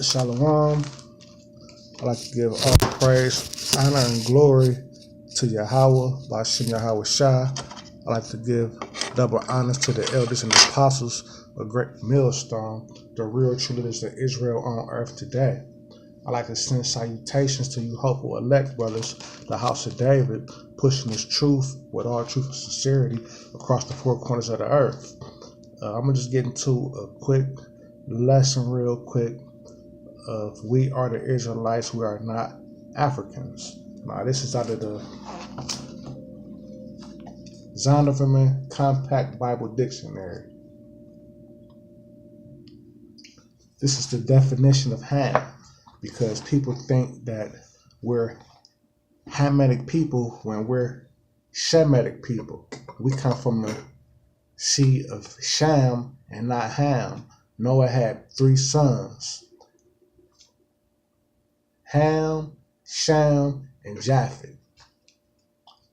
Shalom. I like to give all praise, honor, and glory to Yahweh, Ba'ashem Yahweh Shai. I like to give double honors to the elders and the apostles, a great millstone, the real true leaders of Israel on earth today. I like to send salutations to you hopeful elect brothers, the house of David, pushing this truth with all truth and sincerity across the four corners of the earth. I'm going to just get into a quick lesson real quick of we are the Israelites, we are not Africans. Now this is out of the Zondervan Compact Bible Dictionary. This is the definition of Ham, because people think that we're Hamitic people when we're Shemitic people. We come from the seed of Sham and not Ham. Noah had 3 sons: Ham, Shem, and Japheth.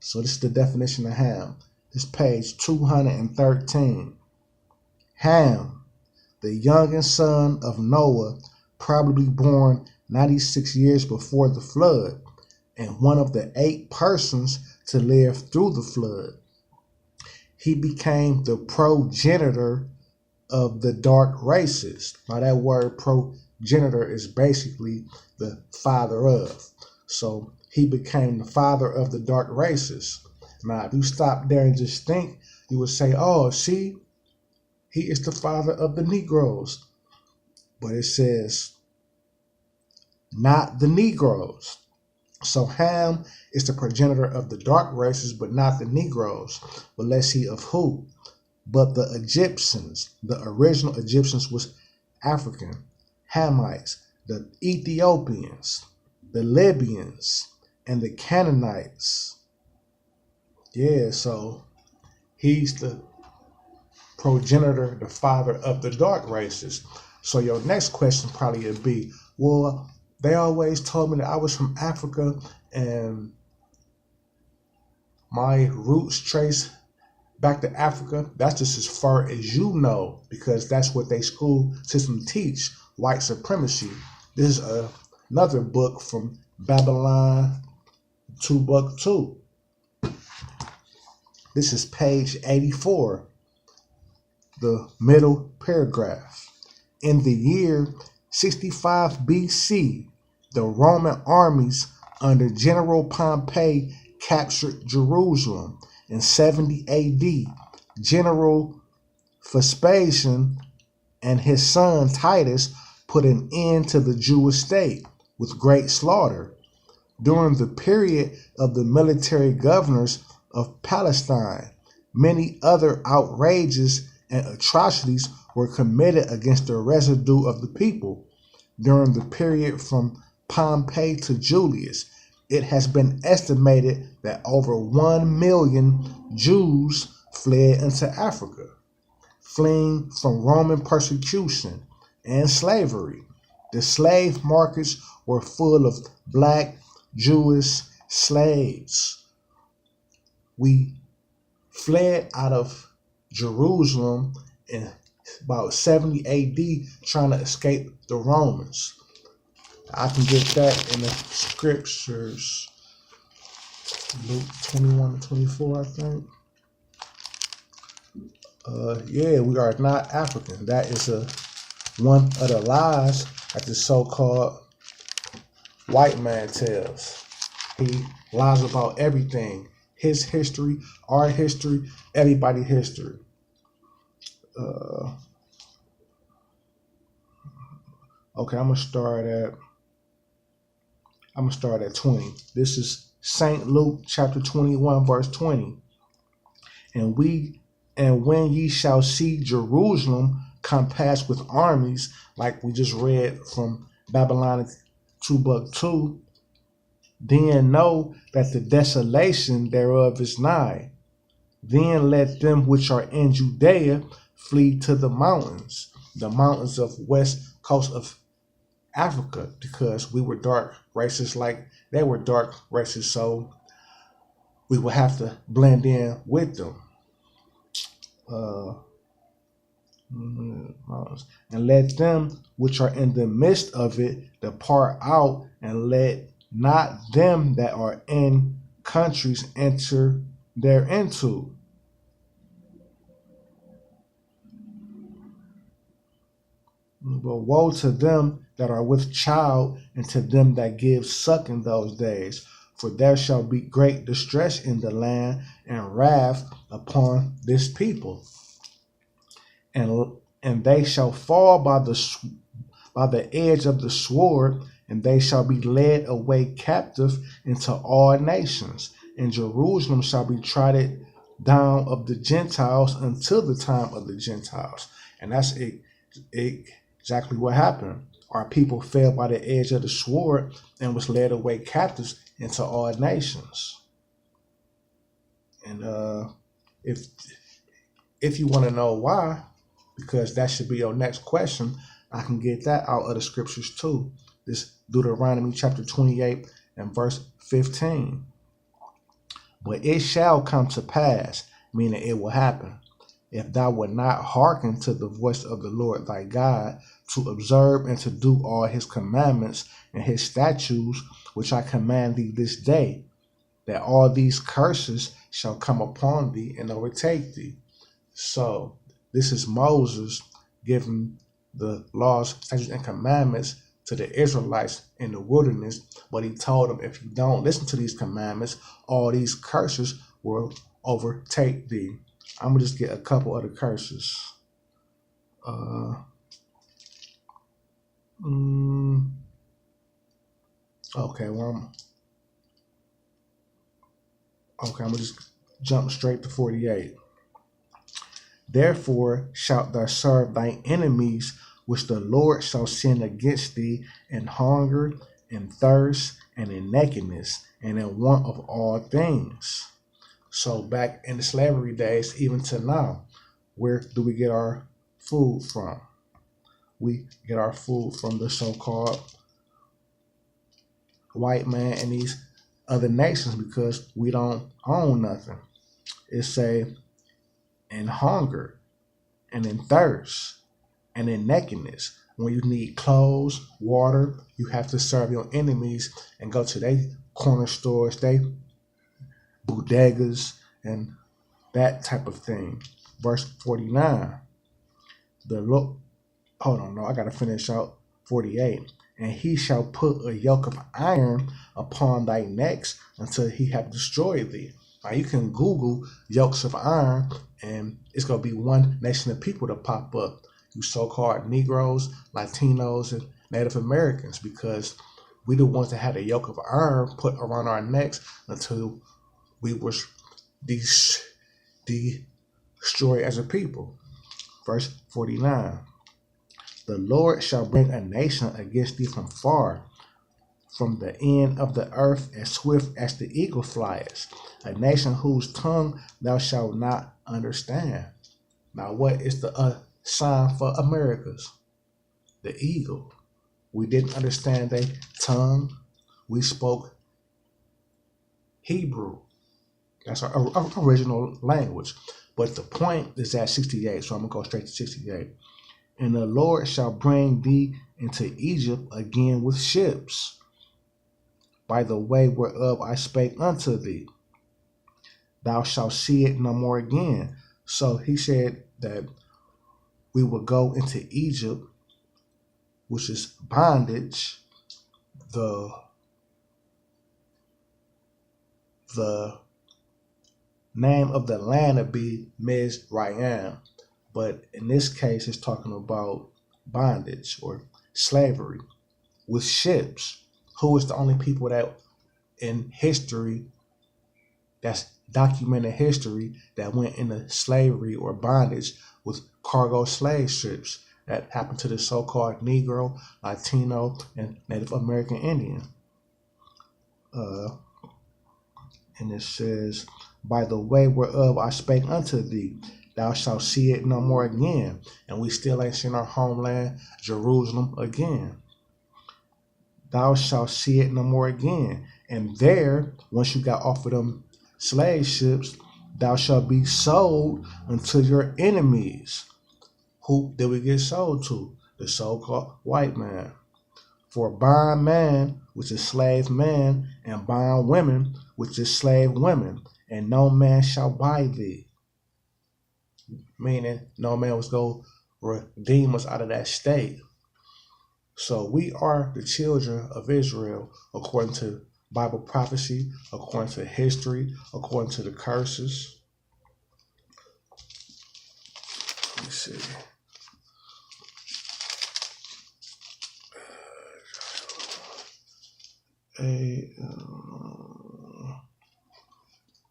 So this is the definition of Ham. This page 213. Ham, the youngest son of Noah, probably born 96 years before the flood, and one of the 8 persons to live through the flood. He became the progenitor of the dark races. Now that word progenitor is basically the father of. So he became the father of the dark races. Now if you stop there and just think, you would say, oh, see, he is the father of the Negroes. But it says, not the Negroes. So Ham is the progenitor of the dark races, but not the Negroes. But let's see of who. But the Egyptians, the original Egyptians was African. Hamites, the Ethiopians, the Libyans, and the Canaanites. Yeah, so he's the progenitor, the father of the dark races. So your next question probably would be, well, they always told me that I was from Africa and my roots trace back to Africa. That's just as far as you know, because that's what they school system teach, white supremacy. This is another book from Babylon 2:2. This is page 84, the middle paragraph. In the year 65 BC, the Roman armies under General Pompey captured Jerusalem. In 70 A.D., General Vespasian and his son Titus put an end to the Jewish state with great slaughter. During the period of the military governors of Palestine, many other outrages and atrocities were committed against the residue of the people. During the period from Pompey to Julius, it has been estimated that over 1 million Jews fled into Africa, fleeing from Roman persecution and slavery. The slave markets were full of black Jewish slaves. We fled out of Jerusalem in about 70 A.D. trying to escape the Romans. I can get that in the scriptures. Luke 21-24, I think. Yeah, we are not African. That is one of the lies that the so-called white man tells. He lies about everything. His history, our history, everybody's history. Okay, I'm gonna start at 20. This is St. Luke chapter 21, verse 20. And when ye shall see Jerusalem compassed with armies, like we just read from Babylon 2:2, then know that the desolation thereof is nigh. Then let them which are in Judea flee to the mountains of west coast of Africa, because we were dark races like they were dark races, so we will have to blend in with them. And let them which are in the midst of it depart out, and let not them that are in countries enter thereinto. But woe to them that are with child, and to them that give suck in those days. For there shall be great distress in the land, and wrath upon this people. And they shall fall by the edge of the sword, and they shall be led away captive into all nations. And Jerusalem shall be trodden down of the Gentiles until the time of the Gentiles. And that's exactly what happened. Our people fell by the edge of the sword and was led away captives into all nations. And if you want to know why, because that should be your next question, I can get that out of the scriptures too. This Deuteronomy chapter 28 and verse 15. But it shall come to pass, meaning it will happen, if thou wilt not hearken to the voice of the Lord thy God, to observe and to do all his commandments and his statutes, which I command thee this day, that all these curses shall come upon thee and overtake thee. So this is Moses giving the laws, statutes, and commandments to the Israelites in the wilderness. But he told them, if you don't listen to these commandments, all these curses will overtake thee. I'm going to just get a couple of the curses. Okay, well, I'm going to just jump straight to 48. Therefore shalt thou serve thy enemies, which the Lord shall send against thee, in hunger, in thirst, and in nakedness, and in want of all things. So back in the slavery days, even to now, where do we get our food from? We get our food from the so-called white man and these other nations, because we don't own nothing. It say, in hunger, and in thirst, and in nakedness. When you need clothes, water, you have to serve your enemies and go to their corner stores, they bodegas, and that type of thing. Verse 49. Hold on, no, I gotta finish out 48. And he shall put a yoke of iron upon thy necks until he have destroyed thee. Now you can Google yokes of iron, and it's gonna be one nation of people to pop up. You so-called Negroes, Latinos, and Native Americans, because we the ones that had a yoke of iron put around our necks until we was destroyed as a people. Verse 49. The Lord shall bring a nation against thee from far, from the end of the earth, as swift as the eagle flies, a nation whose tongue thou shalt not understand. Now, what is the sign for Americas? The eagle. We didn't understand their tongue. We spoke Hebrew. That's our original language. But the point is at 68, so I'm going to go straight to 68. And the Lord shall bring thee into Egypt again with ships, by the way whereof I spake unto thee. Thou shalt see it no more again. So he said that we will go into Egypt, which is bondage. The name of the land would be Mizraim. But in this case, it's talking about bondage or slavery with ships. Who is the only people that in history, that's documented history, that went into slavery or bondage with cargo slave ships? That happened to the so-called Negro, Latino, and Native American Indian. And it says, by the way whereof I spake unto thee, thou shalt see it no more again. And we still ain't seen our homeland, Jerusalem, again. Thou shalt see it no more again. And there, once you got off of them slave ships, thou shalt be sold unto your enemies. Who did we get sold to? The so-called white man. For bond man, which is slave man, and bond women, which is slave women, and no man shall buy thee. Meaning, no man was going to redeem us out of that state. So we are the children of Israel according to Bible prophecy, according to history, according to the curses. Let me see.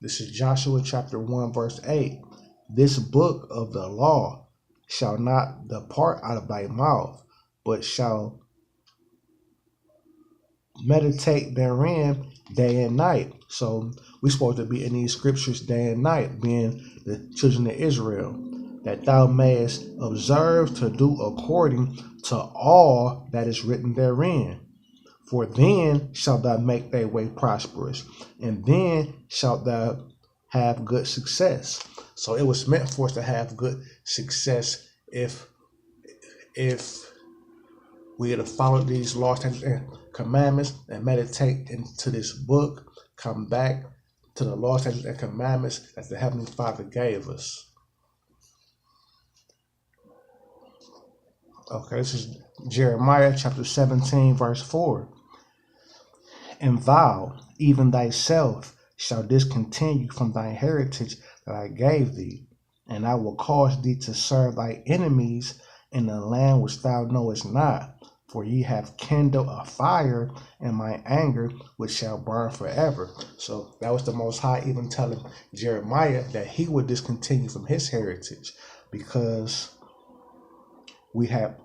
This is Joshua chapter 1, verse 8. This book of the law shall not depart out of thy mouth, but shall meditate therein day and night. So we're supposed to be in these scriptures day and night, being the children of Israel, that thou mayest observe to do according to all that is written therein. For then shalt thou make thy way prosperous, and then shalt thou have good success. So it was meant for us to have good success if we had to follow these laws and commandments and meditate into this book, come back to the laws and commandments that the Heavenly Father gave us. Okay, this is Jeremiah chapter 17, verse 4. And thou, even thyself, shalt discontinue from thy heritage that I gave thee, and I will cause thee to serve thy enemies in the land which thou knowest not. For ye have kindled a fire in my anger, which shall burn forever. So that was the Most High even telling Jeremiah that he would discontinue from his heritage, because we have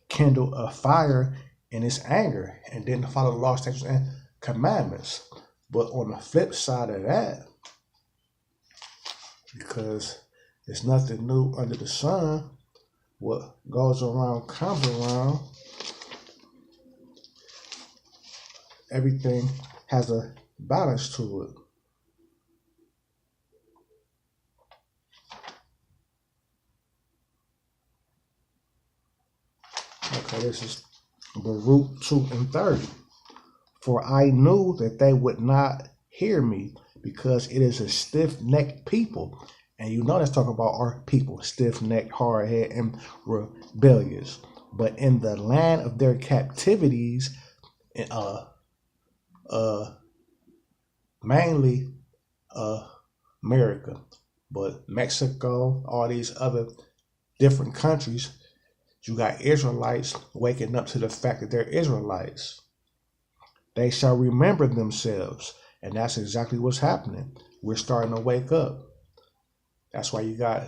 kindled a fire in his anger and didn't follow the law, statutes, and commandments. But on the flip side of that, because there's nothing new under the sun, what goes around comes around. Everything has a balance to it. Okay, this is Baruch 2 and 30. For I knew that they would not hear me, because it is a stiff-necked people. And you know that's talking about our people, stiff-necked, hard-headed, and rebellious. But in the land of their captivities, mainly America, but Mexico, all these other different countries, you got Israelites waking up to the fact that they're Israelites. They shall remember themselves, and that's exactly what's happening. We're starting to wake up. That's why you got